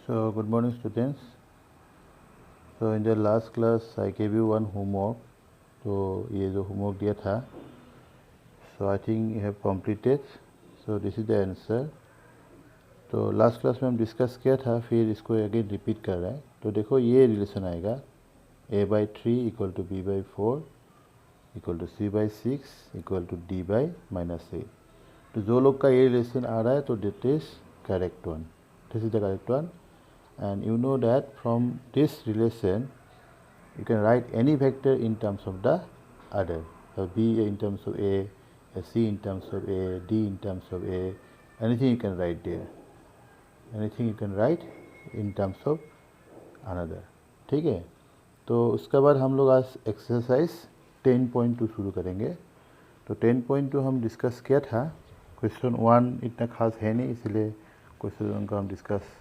So good morning students. So in the last class I gave you one homework. तो ये जो homework दिया था, so I think you have completed. So this is the answer. तो last class में हम discuss किया था, फिर इसको अगेन रिपीट कर रहे हैं. तो देखो ये रिलेशन आएगा a/3 equal to b/4 equal to c/6 equal to d/-a. तो जो लोग का ये रिलेशन आ रहा है तो that is correct one. This is the correct one. And you know that from this relation you can write any vector in terms of the other. So b in terms of a, c in terms of a, d in terms of a, anything you can write there. Anything you can write in terms of another. ठीक है. तो उसके बाद हम लोग आज exercise 10.2 शुरू करेंगे. तो 10.2 हम डिस्कस किया था. क्वेश्चन 1 इतना खास है नहीं, इसलिए क्वेश्चन 1 का हम डिस्कस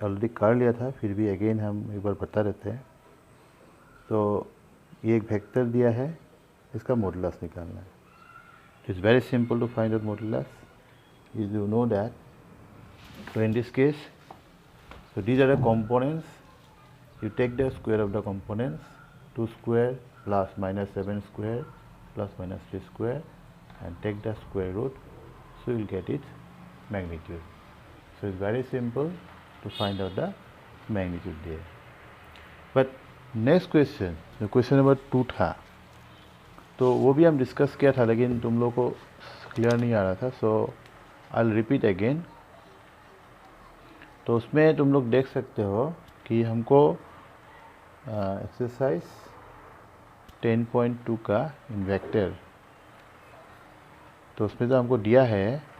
ऑलरेडी कर लिया था, फिर भी अगेन हम एक बार बता देते हैं. तो ये एक वेक्टर दिया है, इसका मॉडुलस निकालना है. It is very simple to find out modulus. You know that. तो in this case, so these are the components. You take the square of the components, 2 square plus minus 7 square plus minus 3 square, and take the square root, so you will get its magnitude. So it's very simple to find out the magnitude there. But next question, जो question number 2 था, तो वो भी हम discuss किया था, लेकिन तुम लोग को क्लियर नहीं आ रहा था. सो आई विल रिपीट अगेन. तो उसमें तुम लोग देख सकते हो कि हमको एक्सरसाइज 10.2 का इन वेक्टर, तो उसमें जो हमको दिया है,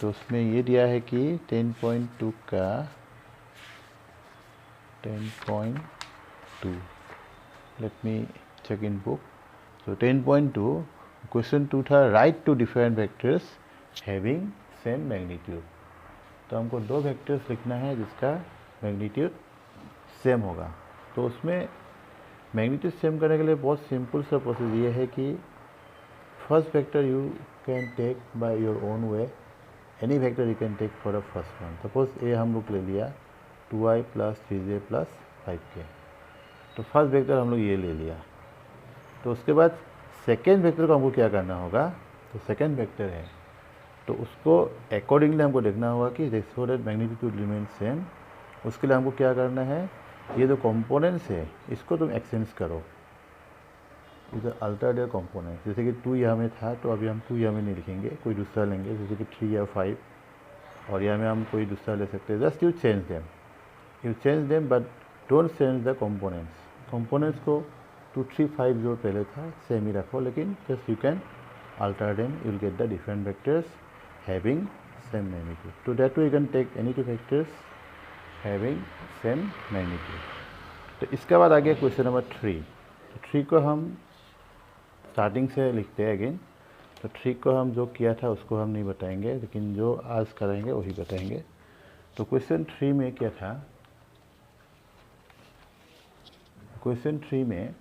तो उसमें ये दिया है कि 10.2 का 10.2, let me check in book. तो 10.2 क्वेश्चन 2 था, right two different vectors having same magnitude. तो हमको दो वेक्टर्स लिखना है जिसका मैग्नीट्यूड सेम होगा. तो उसमें मैग्नीट्यूड सेम करने के लिए बहुत सिंपल सा प्रोसेस ये है कि first vector you can take by your own way. Any vector you can take for the first one. Suppose a हम लोग ले लिया 2i plus 3j plus 5k. तो फर्स्ट वेक्टर हम लोग ये ले लिया. तो उसके बाद सेकेंड वेक्टर को हमको क्या करना होगा. तो सेकेंड वेक्टर है, तो उसको अकॉर्डिंगली हमको देखना होगा कि so that magnitude remain same. उसके लिए हमको क्या करना है, ये जो कंपोनेंट्स है इसको तुम एक्सचेंज करो. इधर अल्टरनेट कंपोनेंट, जैसे कि 2 यहाँ में था, तो अभी हम 2 यहाँ में नहीं लिखेंगे, कोई दूसरा लेंगे, जैसे कि 3 या 5, और यहाँ में हम कोई दूसरा ले सकते हैं. Just you change them but don't change the components. Components को 2 3 5 जो पहले था सेम ही रखो, लेकिन just you can alter them, you will get the different vectors having same magnitude. To that way you can take any two vectors having same magnitude. तो इसके बाद आ गया क्वेश्चन नंबर 3. तो 3 को हम स्टार्टिंग से लिखते हैं अगेन. तो 3 को हम जो किया था उसको हम नहीं बताएंगे, लेकिन जो आज करेंगे वही बताएंगे. तो क्वेश्चन 3 में क्या था. क्वेश्चन 3 में,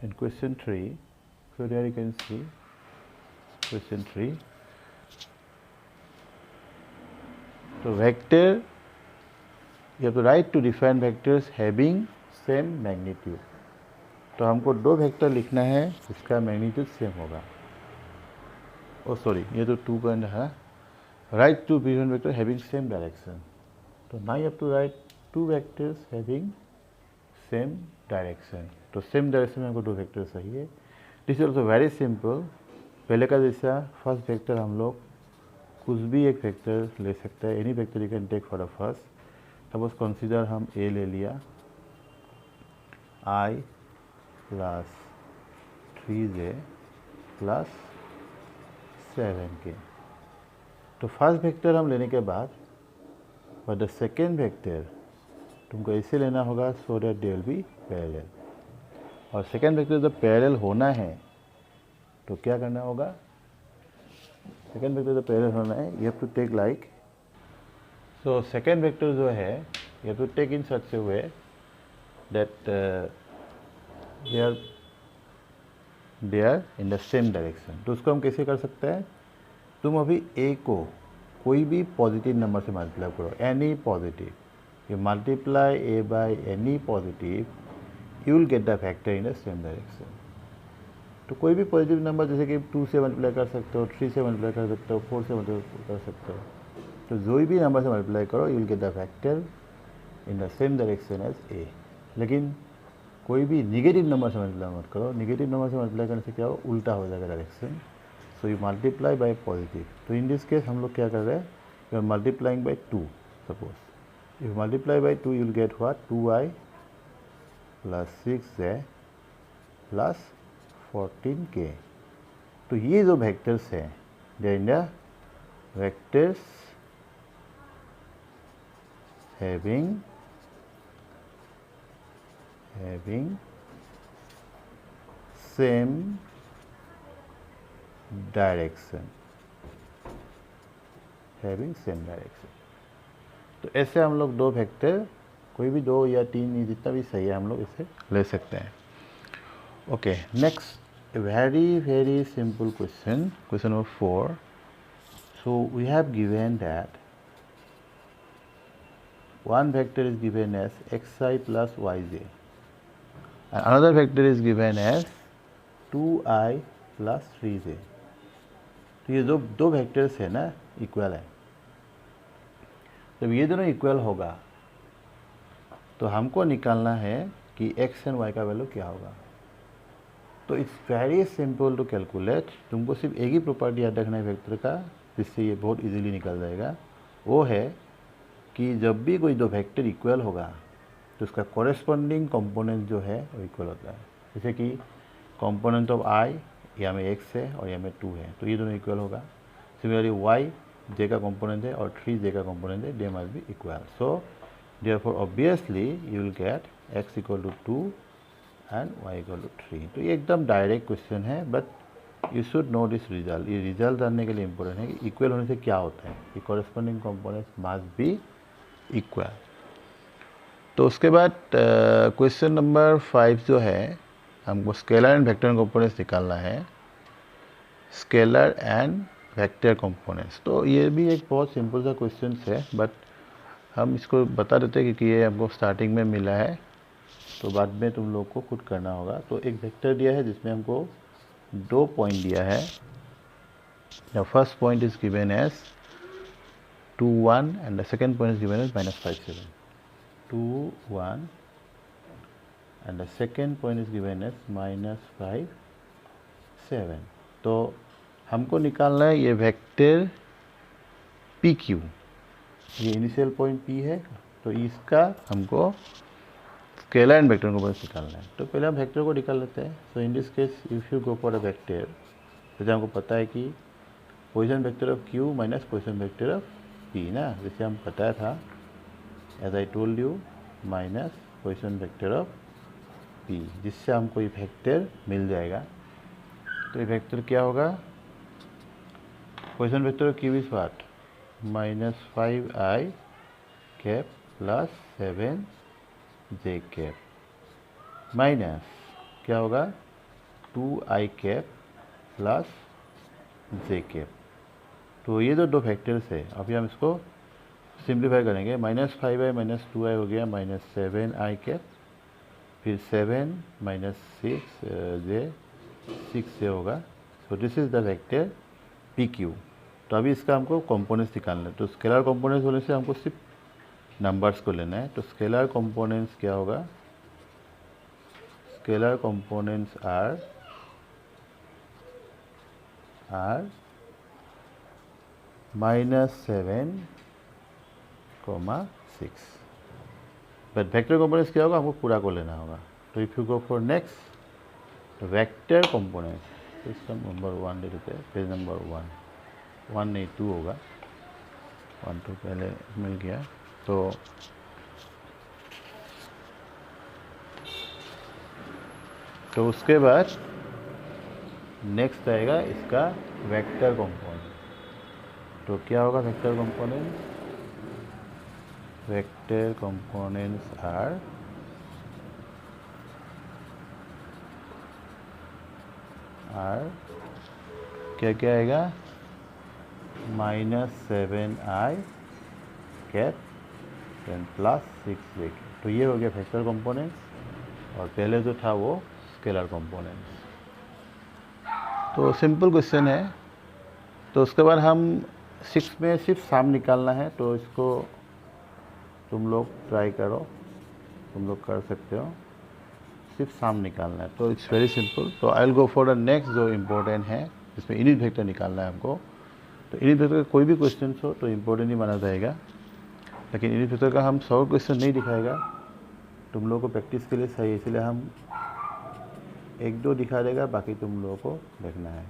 इन question 3, so there you can see question 3. So vector, you have to write to different vectors having same magnitude. तो हमको दो वेक्टर लिखना है जिसका मैग्नीट्यूड सेम होगा. ओ सॉरी, ये तो 2 पॉइंट है. Write two different vector having same direction. तो now you have to write 2 vectors having same direction. तो सेम डायरेक्शन में हमको 2 वेक्टर चाहिए. This is also very simple. पहले का जैसा फर्स्ट वेक्टर हम लोग कुछ भी एक वेक्टर ले सकते हैं. Any vector you can take for the first. Suppose consider हम ए ले लिया, i plus 3j plus 7k. तो फर्स्ट वेक्टर हम लेने के बाद बट द सेकेंड वेक्टर तुमको ऐसे लेना होगा so that they will B parallel. और सेकेंड वेक्टर जब पैरेलल होना है तो क्या करना होगा. सेकेंड वेक्टर जब पैरेलल होना है, you have to take like, so second vector जो है you have to take in such a way that they are in the same direction. तो उसको हम कैसे कर सकते हैं. तुम अभी ए को कोई भी पॉजिटिव नंबर से मल्टीप्लाई करो, any positive, you multiply A by any positive, you will get the factor in the same direction. तो कोई भी पॉजिटिव नंबर जैसे कि 2 से मल्टीप्लाई कर सकते हो, 3 से मल्टीप्लाई कर सकते हो, 4 से मल्टीप्लाई कर सकते हो, तो जो भी नंबर से मल्टीप्लाई करो you will get the factor in the same direction as a. लेकिन कोई भी निगेटिव नंबर से मल्टीप्लाई मत करो, निगेटिव नंबर से मल्टीप्लाई करने से क्या हो, उल्टा हो जाएगा direction. So you multiply by positive. तो इन दिस केस हम लोग क्या कर रहे हैं, you are multiplying by 2। Suppose if multiply by 2 you will get what, 2i plus 6j plus 14k। तो ये जो वेक्टर्स हैं they in the vectors having same direction, तो ऐसे हम लोग दो वेक्टर, कोई भी 2 या 3 जितना भी सही है हम लोग इसे ले सकते हैं। Okay, next very simple question, question number 4। So we have given that one vector is given as xi plus yj and another vector is given as 2i plus 3j। तो ये जो दो वेक्टर्स है ना इक्वल है, जब ये दोनों इक्वल होगा तो हमको निकालना है कि x एंड y का वैल्यू क्या होगा। तो it's very simple to calculate. तुमको सिर्फ एक ही प्रॉपर्टी याद रखना है वेक्टर का, जिससे ये बहुत इजीली निकल जाएगा। वो है कि जब भी कोई दो वेक्टर इक्वल होगा तो उसका कॉरेस्पॉन्डिंग कंपोनेंट जो है वो इक्वल होता है। जैसे कि कंपोनेंट ऑफ i या में x है और या में 2 है, तो ये दोनों इक्वल होगा। सिमिलरली y j का कंपोनेंट है और 3j का कंपोनेंट है, they must be equal. So therefore obviously you will get x equal to 2 and y equal to 3। तो ये एकदम डायरेक्ट क्वेश्चन है, but you should know this result. ये रिजल्ट जानने के लिए इंपॉर्टेंट है कि इक्वल होने से क्या होता है, कि corresponding components must be equal. तो उसके बाद क्वेश्चन नंबर 5 जो है, हमको स्केलर एंड वेक्टर कंपोनेंट्स निकालना है। स्केलर एंड वेक्टर कंपोनेंट्स, तो ये भी एक बहुत सिंपल सा क्वेश्चन है, बट हम इसको बता देते हैं क्योंकि ये हमको स्टार्टिंग में मिला है, तो बाद में तुम लोग को खुद करना होगा। तो एक वेक्टर दिया है जिसमें हमको 2 पॉइंट दिया है। The first point is given as 2 1 and the second point is given as -5 7। 2 1 and the second point is given as -5 7। तो हमको निकालना है ये वेक्टर PQ। ये इनिशियल पॉइंट P है, तो इसका हमको स्केलर एंड वेक्टर कंपोनेंट्स निकालना है। तो पहले हम वेक्टर को निकाल लेते हैं। So in this case if you go for a vector, जैसे हमको पता है कि position vector of Q minus position vector of P ना, जैसे हम बताया था, as I told you, minus position vector of P, जिससे हमको ये वेक्टर मिल जाएगा। तो ये वेक्टर क्या होगा, position vector of Q is what, -5i cap plus 7j cap minus क्या होगा, 2i cap plus j cap. तो ये दो फैक्टर्स है। अभी हम इसको सिंप्लीफाई करेंगे। -5i माइनस 2i हो गया -7i कैप, फिर 7 माइनस 6j होगा। So this is the vector PQ। तो अभी इसका हमको कंपोनेंट्स निकालना है। तो स्केलर कंपोनेंट्स होने से हमको सिर्फ नंबर्स को लेना है। तो स्केलर कंपोनेंट्स क्या होगा, scalar components are -7, 6। But vector components क्या होगा, हमको पूरा को लेना होगा। तो if you go for next vector components, page number 1 ले लेते हैं। पेज नंबर 1 नहीं 2 होगा, 1 2 पहले मिल गया। तो उसके बाद नेक्स्ट आएगा इसका वेक्टर कंपोनेंट। तो क्या होगा vector component, vector components are क्या क्या आएगा, -7i कैप देन +6j। तो ये हो गया वेक्टर कंपोनेंट्स और पहले जो था वो स्केलर कंपोनेंट्स। तो सिंपल क्वेश्चन है। तो उसके बाद हम 6 में सिर्फ सम निकालना है, तो इसको तुम लोग ट्राई करो, तुम लोग कर सकते हो। सिर्फ सम निकालना है, तो इट्स वेरी सिंपल। तो I will go for the next जो इम्पोर्टेंट है, इसमें यूनिट वेक्टर निकालना है हमको। तो यूनिट वेक्टर का कोई भी क्वेश्चन हो तो इम्पोर्टेंट ही माना जाएगा, लेकिन यूनिट वेक्टर का हम 100 क्वेश्चन नहीं दिखाएगा, तुम लोगों को प्रैक्टिस के लिए सही है, इसलिए हम 1-2 दिखा देगा, बाकी तुम लोगों को देखना है।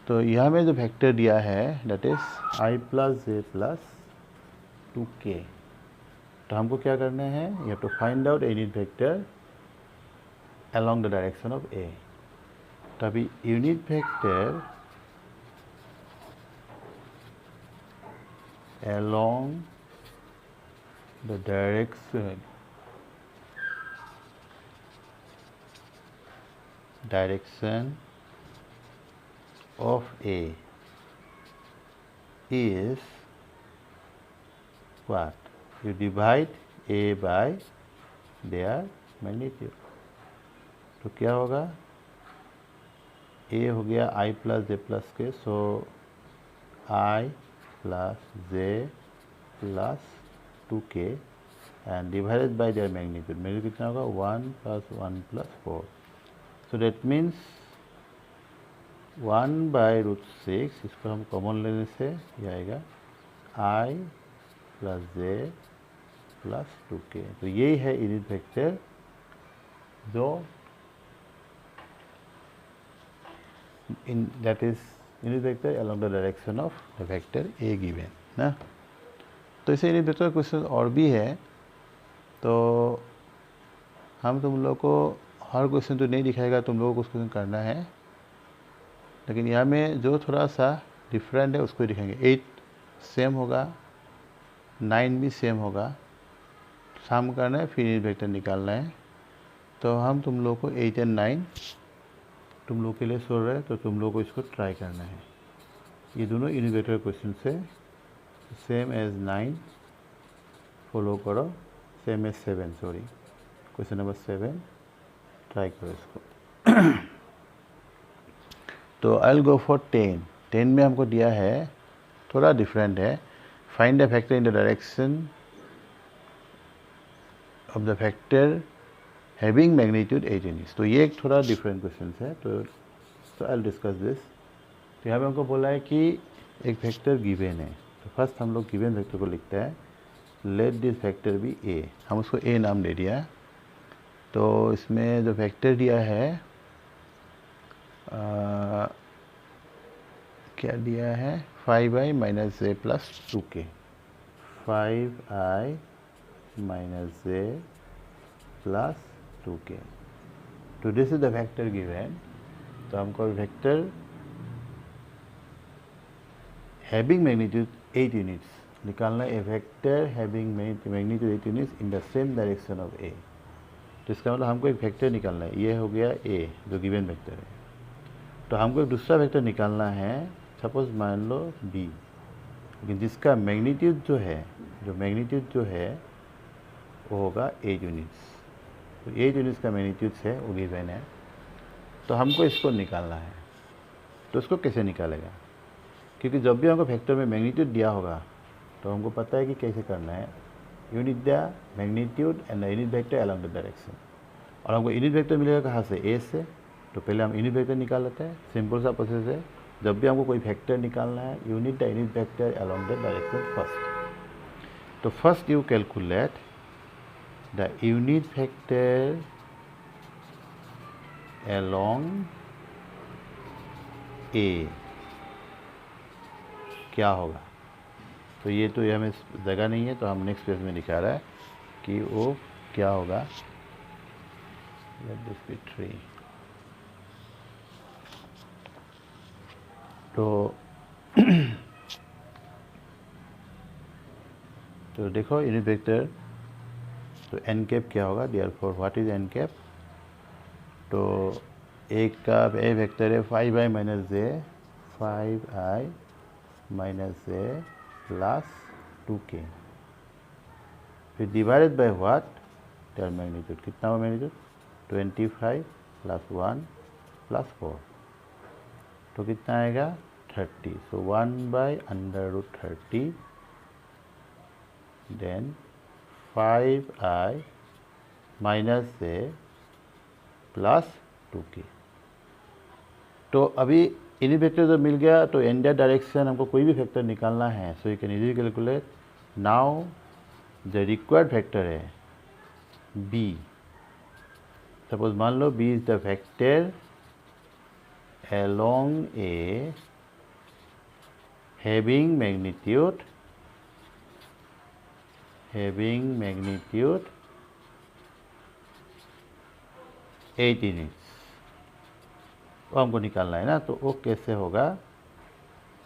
तो यहाँ में जो वेक्टर दिया है that is i + j + 2k। तो हमको क्या करना है, you have to find out unit vector along the direction of A। तो अभी unit vector along the direction of A is what? You divide A by their magnitude। तो क्या होगा, A हो गया i + j + k, so i + j + 2k and divided by there magnitude. Magnitude कितना होगा, 1 + 1 + 4। So that means 1/√6, इसको हम common लेने से ये आएगा i + j + 2k। तो यही है यूनिट वेक्टर जो that is unit vector along the direction of the vector A given ना। तो इसे यूनिट वेक्टर क्वेश्चन और भी है, तो हम तुम लोग को हर क्वेश्चन तो नहीं दिखाएगा, तुम लोगों को उस क्वेश्चन करना है, लेकिन यहाँ में जो थोड़ा सा डिफरेंट है उसको दिखाएंगे। 8 सेम होगा, 9 भी सेम होगा, सम करना है फिर यूनिट वेक्टर निकालना है। तो हम तुम लोग को 8 और 9 तुम लोग के लिए छोड़ रहे हैं, तो तुम लोग को इसको ट्राई करना है। ये दोनों यूनिट वेक्टर क्वेश्चन से सेम एज 9 फॉलो करो, same as 7, sorry question number 7 try करो इसको। तो आई विल गो फॉर 10 में हमको दिया है थोड़ा डिफरेंट है, find the vector in the direction of the vector having magnitude 8 units. तो ये एक थोड़ा डिफरेंट क्वेश्चन है, तो आई विल डिस्कस दिस। तो यहाँ पे हमको बोला है कि एक वेक्टर गिवन है, तो फर्स्ट हम लोग गिवन वेक्टर को लिखते हैं, लेट दिस वेक्टर बी ए। हम उसको ए नाम दे दिया। तो इसमें जो वेक्टर दिया है क्या दिया है, 5i - j + 2k, 5i - j + 2k। तो this is the vector given. तो हमको वेक्टर हैविंग मैग्नीट्यूड 8 यूनिट्स निकालना है, a vector having magnitude 8 units in the same direction of A. तो इसका मतलब हमको एक वेक्टर निकालना है, ये हो गया ए जो गिवन वेक्टर है। तो हमको एक दूसरा वेक्टर निकालना है, सपोज मान लो बी, लेकिन जिसका मैग्नीट्यूड जो है वो होगा 8 यूनिट्स। तो 8 यूनिट्स का मैग्नीट्यूड है वो गिवन है, तो हमको इसको निकालना है। तो इसको कैसे निकालेगा, क्योंकि जब भी हमको वेक्टर में मैग्नीट्यूड दिया होगा तो हमको पता है कि कैसे करना है, unit the magnitude and the unit vector along the direction. और हमको यूनिट वेक्टर मिलेगा कहाँ से, ए से। तो पहले हम यूनिट वेक्टर निकाल लेते हैं, सिंपल सा प्रोसेस है। जब भी हमको कोई वेक्टर निकालना है, unit the unit vector along the direction first. तो first you calculate the unit vector along A क्या होगा। तो ये तो ये हमें जगह नहीं है, तो हम नेक्स्ट पेज में दिखा रहा है कि वो क्या होगा। Let this be 3। तो देखो यूनिट वेक्टर, तो एन कैप क्या होगा, therefore what is n cap. तो एक का ए वेक्टर है 5i - j, 5i माइनस ए प्लस 2k, फिर divided by what, there magnitude, कितना हुआ मैग्नीट्यूड 25 प्लस 1 प्लस 4, तो कितना आएगा 30। सो 1/√30 देन 5i माइनस ए प्लस 2k। तो अभी इन्हीं वेक्टर जब मिल गया तो इन दैट डायरेक्शन हमको कोई भी वेक्टर निकालना है, so you can easily calculate. Now the required vector है b, सपोज मान लो b is the vector along a having magnitude 8 units, वो हमको निकालना है ना। तो वो कैसे होगा,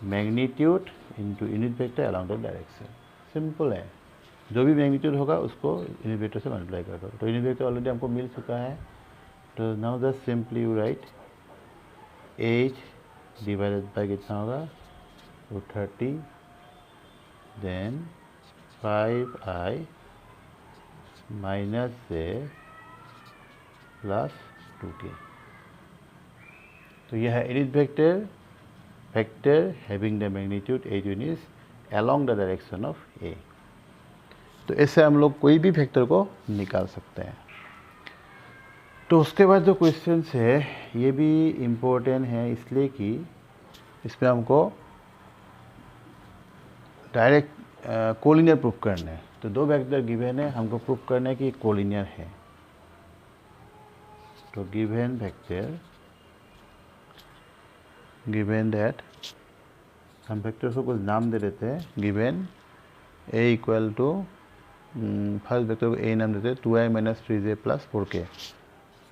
magnitude into unit vector along the direction, simple है। जो भी मैग्नीट्यूड होगा उसको यूनिट वेक्टर से मल्टीप्लाई कर दो। तो यूनिट वेक्टर ऑलरेडी हमको मिल चुका है, तो now just simply you right 8 divided by कितना होगा, तो 30, देन 5i माइनस ए प्लस 2k। तो यह है unit vector having the magnitude 8 units along the direction of A. तो ऐसे हम लोग कोई भी वेक्टर को निकाल सकते हैं। तो उसके बाद जो क्वेश्चंस है ये भी इम्पोर्टेंट है, इसलिए कि इसमें हमको डायरेक्ट कोलिनियर प्रूफ करना है। तो दो वेक्टर गिवन है, हमको प्रूफ करना है कि कोलिनियर है। तो गिवन वेक्टर, गिवन दैट, हम वेक्टर को कुछ नाम दे देते हैं। Given a equal to, first vector को ए नाम देते हैं 2i minus 3j plus 4k,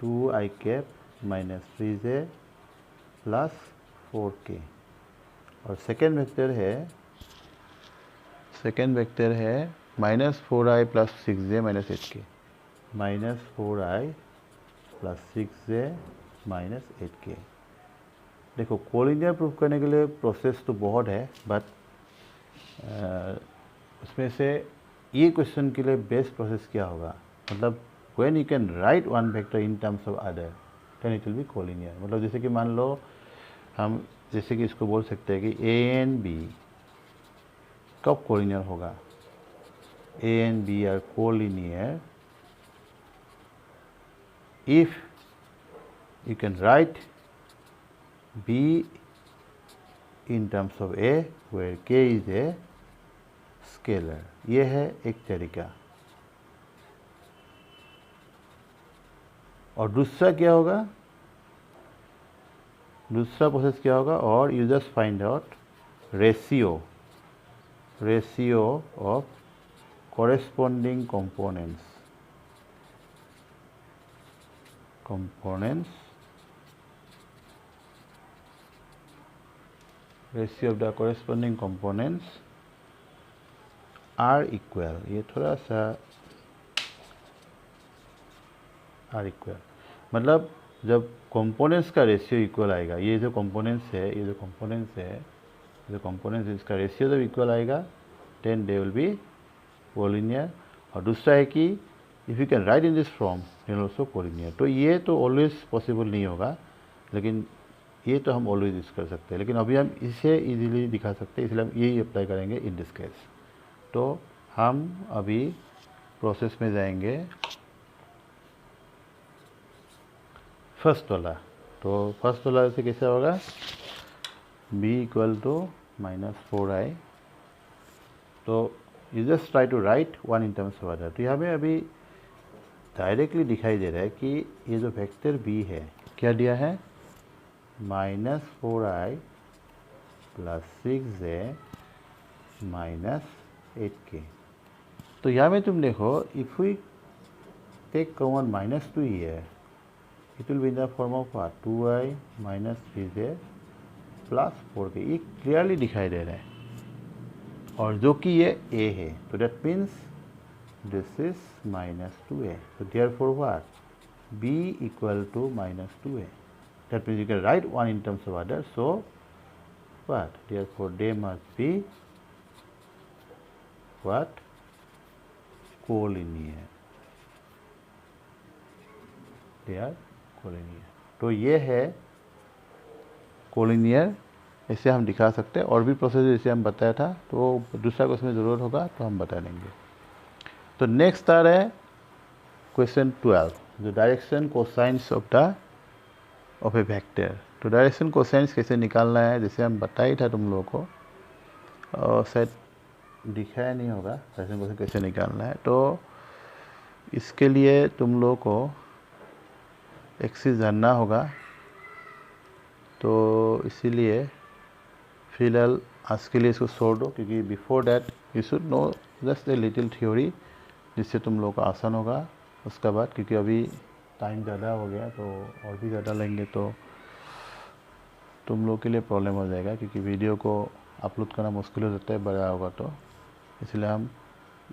2i cap minus 3j plus 4k। और सेकेंड वेक्टर है minus 4i plus 6j minus 8k, minus 4i plus 6j minus 8k। देखो collinear proof करने के लिए प्रोसेस तो बहुत है, बट उसमें से ये क्वेश्चन के लिए बेस्ट प्रोसेस क्या होगा, मतलब when you can right one vector in terms of other than it will be collinear. मतलब जैसे कि मान लो हम जैसे कि इसको बोल सकते हैं कि ए एंड बी कब कोलिनियर होगा, a and b are collinear if you can write b in terms of a where k is a scalar। ये है एक तरीका। और दूसरा क्या होगा, दूसरा प्रोसेस क्या होगा, और you just find out ratio of corresponding components ratio of the corresponding components are equal। ये थोड़ा सा are equal मतलब जब कंपोनेंट्स का रेशियो इक्वल आएगा, ये जो कंपोनेंट्स इसका रेशियो जब इक्वल आएगा then they will be collinear. और दूसरा है कि if you can write in this form then also collinear. तो ये तो ऑलवेज पॉसिबल नहीं होगा, लेकिन ये तो हम ऑलवेज यूज़ कर सकते हैं। लेकिन अभी हम इसे इजीली दिखा सकते हैं, इसलिए हम यही अप्लाई करेंगे इन दिस केस। तो हम अभी प्रोसेस में जाएंगे फर्स्ट वाला। तो फर्स्ट वाला से कैसे होगा, b equal to minus 4i। तो you just try to write one in terms of other. तो यहाँ पे अभी डायरेक्टली दिखाई दे रहा है कि ये जो वेक्टर b है क्या दिया है, minus 4i plus 6j minus 8k। तो यहाँ में तुम देखो if we take common minus 2 here it will be in the form of 2i minus 3j plus 4k। ये क्लियरली दिखाई दे रहा है, और जो कि ये a है, तो that means this is minus 2a। तो therefore what, b equal to minus 2a। That means you can write one in terms of other. So what? Therefore they must be what? Collinear. They are collinear. तो ये है collinear, इसे हम दिखा सकते हैं। और भी प्रोसेस जैसे हम बताया था, तो दूसरा क्वेश्चन में ज़रूरत होगा तो हम बता देंगे। तो नेक्स्ट आ रहा है क्वेश्चन 12, जो direction cosines of A vector. तो डायरेक्शन कोसाइंस कैसे निकालना है, जैसे हम बताया था तुम लोगों को, और शायद दिखाया नहीं होगा डायरेक्शन कोसाइंस कैसे निकालना है। तो इसके लिए तुम लोगों को एक चीज़ जानना होगा, तो इसीलिए फिलहाल आज के लिए इसको छोड़ दो, क्योंकि before that you should know just a little theory, जिससे तुम लोगों को आसान होगा उसका बाद। क्योंकि अभी टाइम ज़्यादा हो गया, तो और भी ज़्यादा लेंगे तो तुम लोग के लिए प्रॉब्लम हो जाएगा, क्योंकि वीडियो को अपलोड करना मुश्किल हो जाता है बड़ा होगा तो। इसलिए हम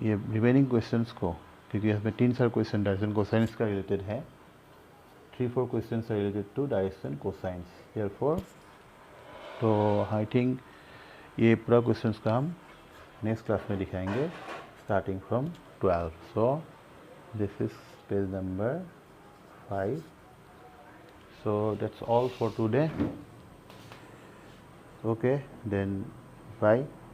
ये रिमेनिंग क्वेश्चंस को, क्योंकि इसमें 3-4 क्वेश्चन डायरेक्शन कोसाइंस का रिलेटेड है, 3-4 question related to direction cosines, therefore तो आई थिंक ये पूरा क्वेश्चंस का हम नेक्स्ट क्लास में दिखाएंगे starting from 12। So this is page number 5। So that's all for today. Okay, then bye.